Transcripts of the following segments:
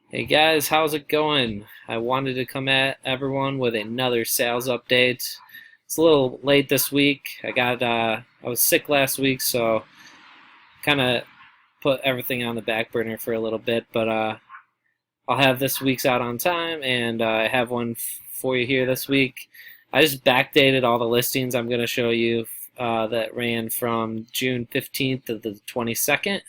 Hey guys, how's it going? I wanted to come at everyone with another sales update. It's a little late this week. I was sick last week, so kind of put everything on the back burner for a little bit, but I'll have this week's out on time, and I have one for you here this week. I just backdated all the listings I'm going to show you that ran from June 15th to the 22nd.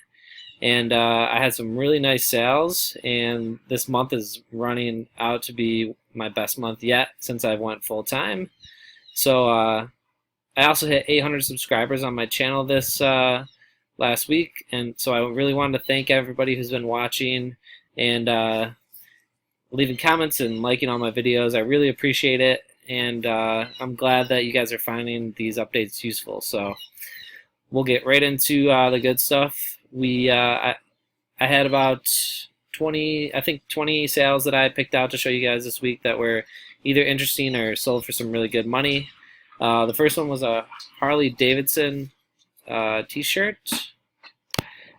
And I had some really nice sales, and this month is running out to be my best month yet since I went full time. So I also hit 800 subscribers on my channel this last week, and so I really wanted to thank everybody who's been watching and leaving comments and liking all my videos. I really appreciate it, and I'm glad that you guys are finding these updates useful. So we'll get right into the good stuff. I had about 20 sales that I picked out to show you guys this week that were either interesting or sold for some really good money. The first one was a Harley Davidson t-shirt,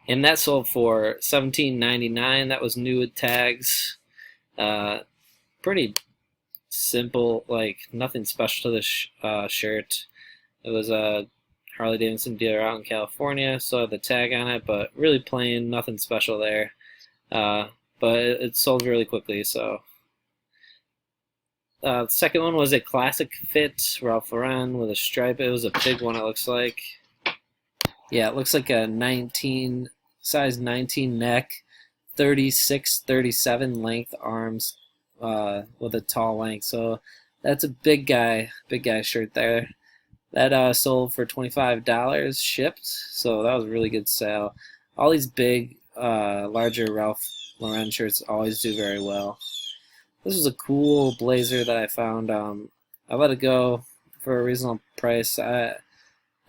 and that sold for $17.99. That was new with tags. Pretty simple, like nothing special to this shirt. It was a Harley Davidson dealer out in California, so the tag on it, but really plain, nothing special there. But it sold really quickly. So the second one was a classic fit Ralph Lauren with a stripe. It was a big one, it looks like. Yeah, it looks like a size 19 neck, 36, 37 length arms with a tall length. So that's a big guy shirt there. That sold for $25 shipped, so that was a really good sale. All these big, larger Ralph Lauren shirts always do very well. This was a cool blazer that I found. I let it go for a reasonable price. I'm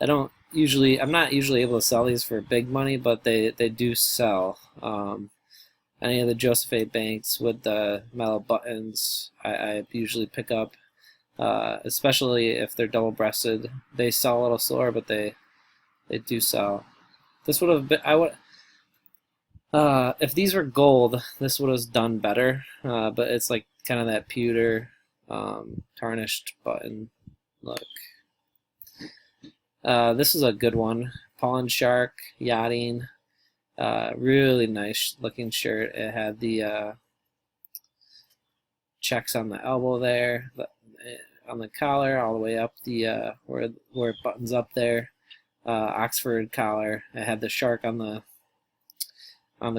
not usually able to sell these for big money, but they do sell. Any of the Joseph A. Banks with the metal buttons, I usually pick up. Especially if they're double-breasted. They sell a little slower, but they do sell. This would have been if these were gold, this would have done better. But it's like kind of that pewter, tarnished button look. This is a good one. Pawn Shark yachting. Really nice looking shirt. It had the checks on the elbow there. On the collar, all the way up the where it buttons up there, Oxford collar. It had the shark on the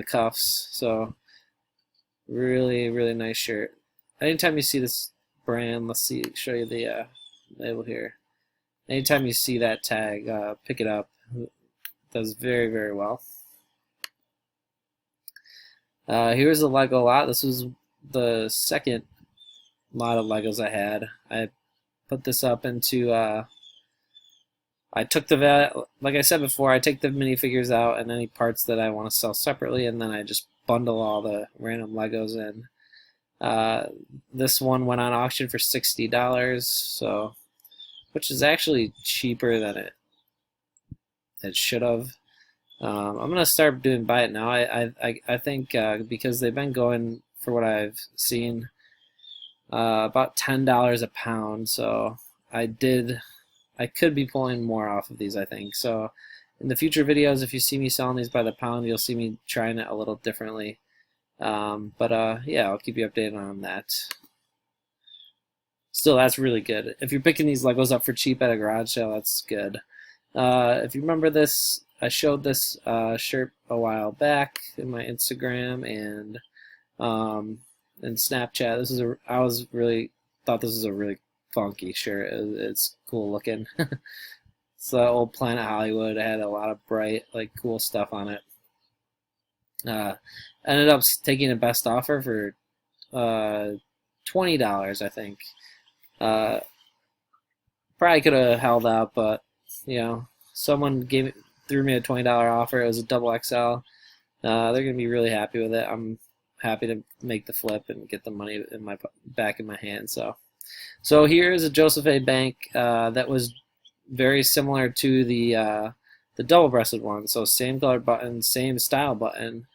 cuffs. So really nice shirt. Anytime you see this brand, show you the label here. Anytime you see that tag, pick it up. It does very well. Here's the Lego lot. This was the second lot of Legos I had. I put this up into I took like I said before, I take the minifigures out and any parts that I want to sell separately, and then I just bundle all the random Legos in. This one went on auction for $60, so which is actually cheaper than it should have. I'm gonna start doing buy it now. I think because they've been going, for what I've seen, about $10 a pound. So I could be pulling more off of these, I think. So in the future videos, if you see me selling these by the pound, you'll see me trying it a little differently. Yeah, I'll keep you updated on that. Still, that's really good. If you're picking these Legos up for cheap at a garage sale, that's good. If you remember this, I showed this shirt a while back in my Instagram and Snapchat. I thought this was a really funky shirt. It's cool looking. It's the old Planet Hollywood. It had a lot of bright, like, cool stuff on it. Ended up taking a best offer for $20, I think. Probably could have held out, but someone threw me a $20 offer. It was a double XL. They're gonna be really happy with it. I'm happy to make the flip and get the money back in my hand. So here is a Joseph A. Bank that was very similar to the double-breasted one. So same color button, same style button.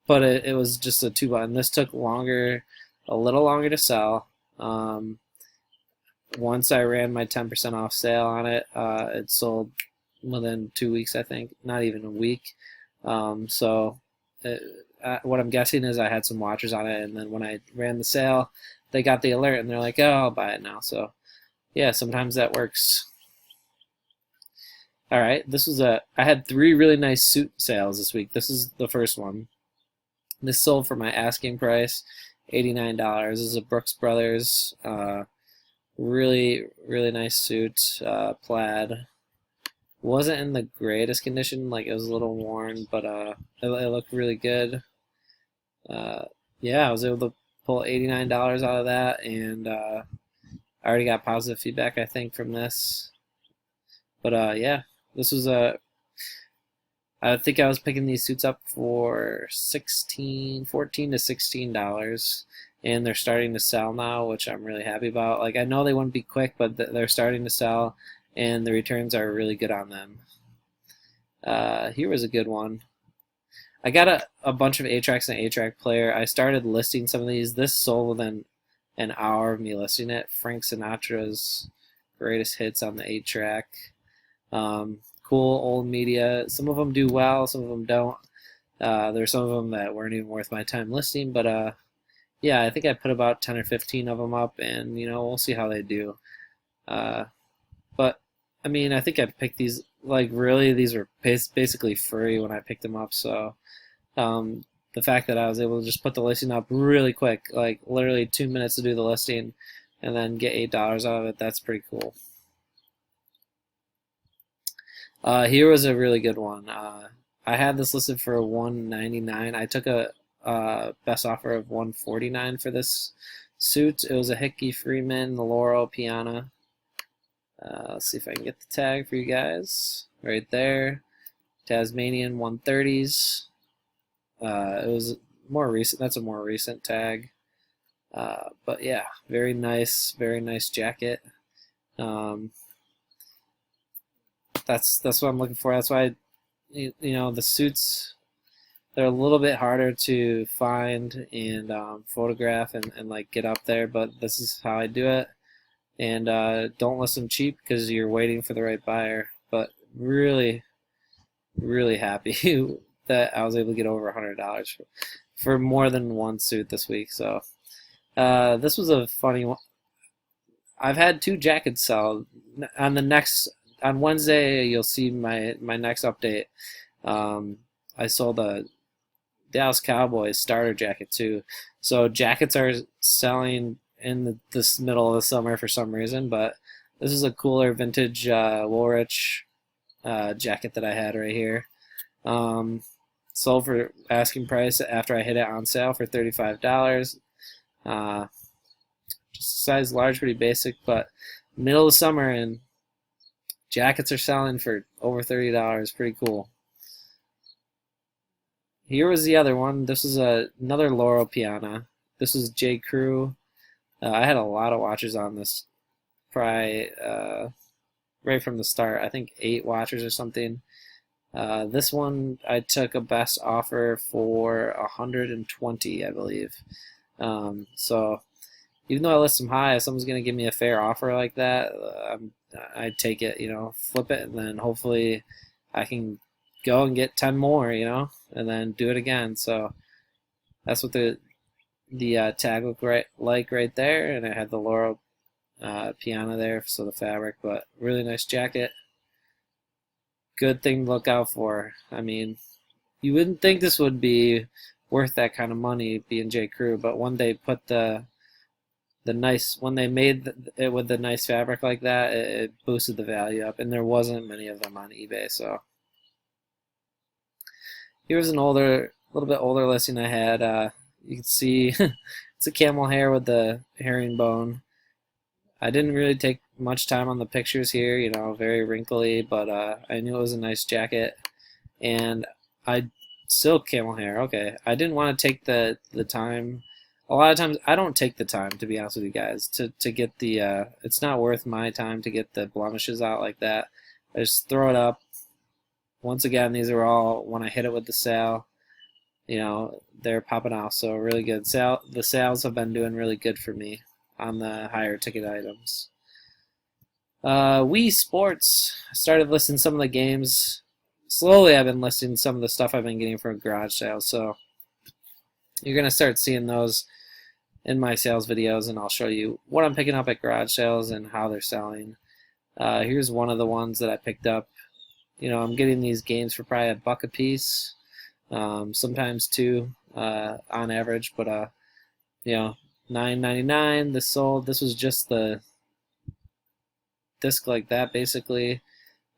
but it was just a 2-button. This took a little longer to sell. Once I ran my 10% off sale on it, it sold within 2 weeks, I think, not even a week. So what I'm guessing is I had some watchers on it, and then when I ran the sale, they got the alert and they're like, "Oh, I'll buy it now." So yeah, sometimes that works. All right, I had 3 really nice suit sales this week. This is the first one. This sold for my asking price, $89. This is a Brooks Brothers, really, really nice suit, plaid. Wasn't in the greatest condition, like it was a little worn, but it looked really good. Yeah, I was able to pull $89 out of that, and I already got positive feedback, I think, from this. But yeah, this was I think I was picking these suits up for $14 to $16, and they're starting to sell now, which I'm really happy about. Like, I know they wouldn't be quick, but they're starting to sell, and the returns are really good on them. Here was a good one. I got a bunch of 8-tracks and 8-track player. I started listing some of these. This sold within an hour of me listing it. Frank Sinatra's greatest hits on the 8-track. Cool old media. Some of them do well, some of them don't. There's some of them that weren't even worth my time listing, but yeah, I think I put about 10 or 15 of them up, and we'll see how they do. But I mean, I think I picked these, like, really, these were basically free when I picked them up, so the fact that I was able to just put the listing up really quick, like literally 2 minutes to do the listing, and then get $8 out of it, that's pretty cool. Here was a really good one. I had this listed for $199. I took a best offer of $149 for this suit. It was a Hickey Freeman, the Laurel Piana. Let's see if I can get the tag for you guys. Right there. Tasmanian 130s. It was more recent. That's a more recent tag. But yeah, very nice jacket. That's what I'm looking for. That's why the suits, they're a little bit harder to find and photograph and like get up there, but this is how I do it. And don't list them cheap because you're waiting for the right buyer. But really, really happy that I was able to get over $100 for more than one suit this week. So this was a funny one. I've had 2 jackets sell. On Wednesday, you'll see my next update. I sold a Dallas Cowboys starter jacket too. So jackets are selling in this middle of the summer for some reason, but this is a cooler vintage Woolrich jacket that I had right here. Sold for asking price after I hit it on sale for $35. Just size large, pretty basic, but middle of summer and jackets are selling for over $30. Pretty cool. Here was the other one. This is another Laurel Piana. This is J. Crew. I had a lot of watchers on this, probably right from the start. I think 8 watchers or something. This one I took a best offer for 120, I believe. So even though I list them high, if someone's going to give me a fair offer like that, I'd take it, flip it, and then hopefully I can go and get 10 more, and then do it again. So that's what the tag looked right there, and I had the Laurel Piana there, so the fabric, but really nice jacket. Good thing to look out for. I mean, you wouldn't think this would be worth that kind of money, being J. Crew, but when they put when they made it with the nice fabric like that, it boosted the value up, and there wasn't many of them on eBay. So here's a little bit older listing I had. You can see it's a camel hair with the herringbone. I didn't really take much time on the pictures here, very wrinkly, but I knew it was a nice jacket, and silk camel hair. Okay, I didn't want to take the time. A lot of times I don't take the time, to be honest with you guys, to get the it's not worth my time to get the blemishes out like that. I just throw it up. Once again, these are all when I hit it with the sale. they're popping off. So really good. The sales have been doing really good for me on the higher ticket items. Wii Sports. I started listing some of the games. Slowly, I've been listing some of the stuff I've been getting from garage sales. So you're gonna start seeing those in my sales videos, and I'll show you what I'm picking up at garage sales and how they're selling. Here's one of the ones that I picked up. I'm getting these games for probably $1 a piece, sometimes two on average, but $9.99. This sold. This was just the disc like that, basically,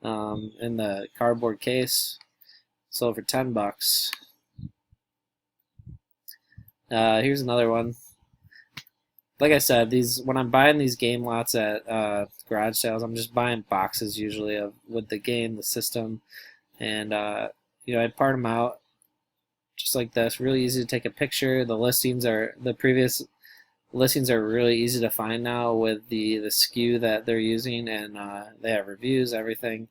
in the cardboard case. Sold for $10. Here's another one. Like I said, when I'm buying these game lots at garage sales, I'm just buying boxes usually with the game, the system, and I part them out just like this. Really easy to take a picture. The previous listings are really easy to find now with the SKU that they're using, and they have reviews, everything.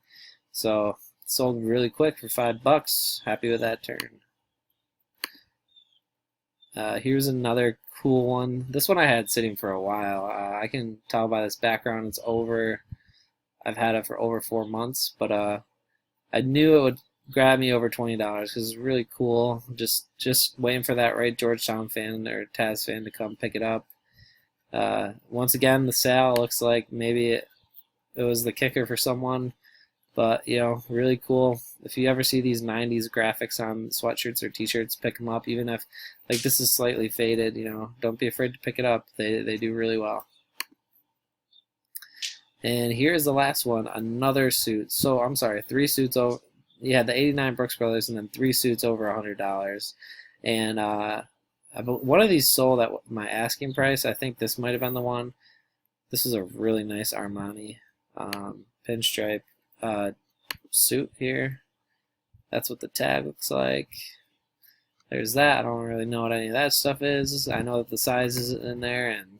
So sold really quick for $5. Happy with that turn. Here's another cool one. This one I had sitting for a while. I can tell by this background it's over. I've had it for over 4 months, but I knew it would grab me over $20 because it's really cool. Just waiting for that right Georgetown fan or Taz fan to come pick it up. Once again, the sale looks like maybe it was the kicker for someone, but really cool. If you ever see these 90s graphics on sweatshirts or t-shirts, pick them up. Even if this is slightly faded, don't be afraid to pick it up. They do really well. And here's the last one, another suit. So I'm sorry, 3 suits over. You had the '89 Brooks Brothers, and then 3 suits over $100. And one of these sold at my asking price. I think this might have been the one. This is a really nice Armani pinstripe suit here. That's what the tag looks like. There's that. I don't really know what any of that stuff is. I know that the size is in there, and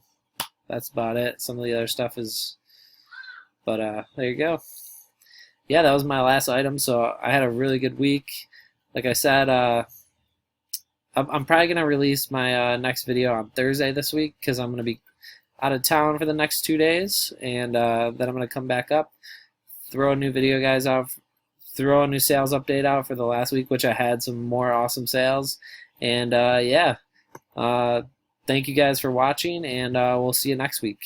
that's about it. Some of the other stuff is, but there you go. Yeah, that was my last item. So I had a really good week. Like I said, I'm probably gonna release my next video on Thursday this week because I'm gonna be out of town for the next 2 days, and then I'm gonna come back up, throw a new video guys out, throw a new sales update out for the last week, which I had some more awesome sales. And yeah, thank you guys for watching, and we'll see you next week.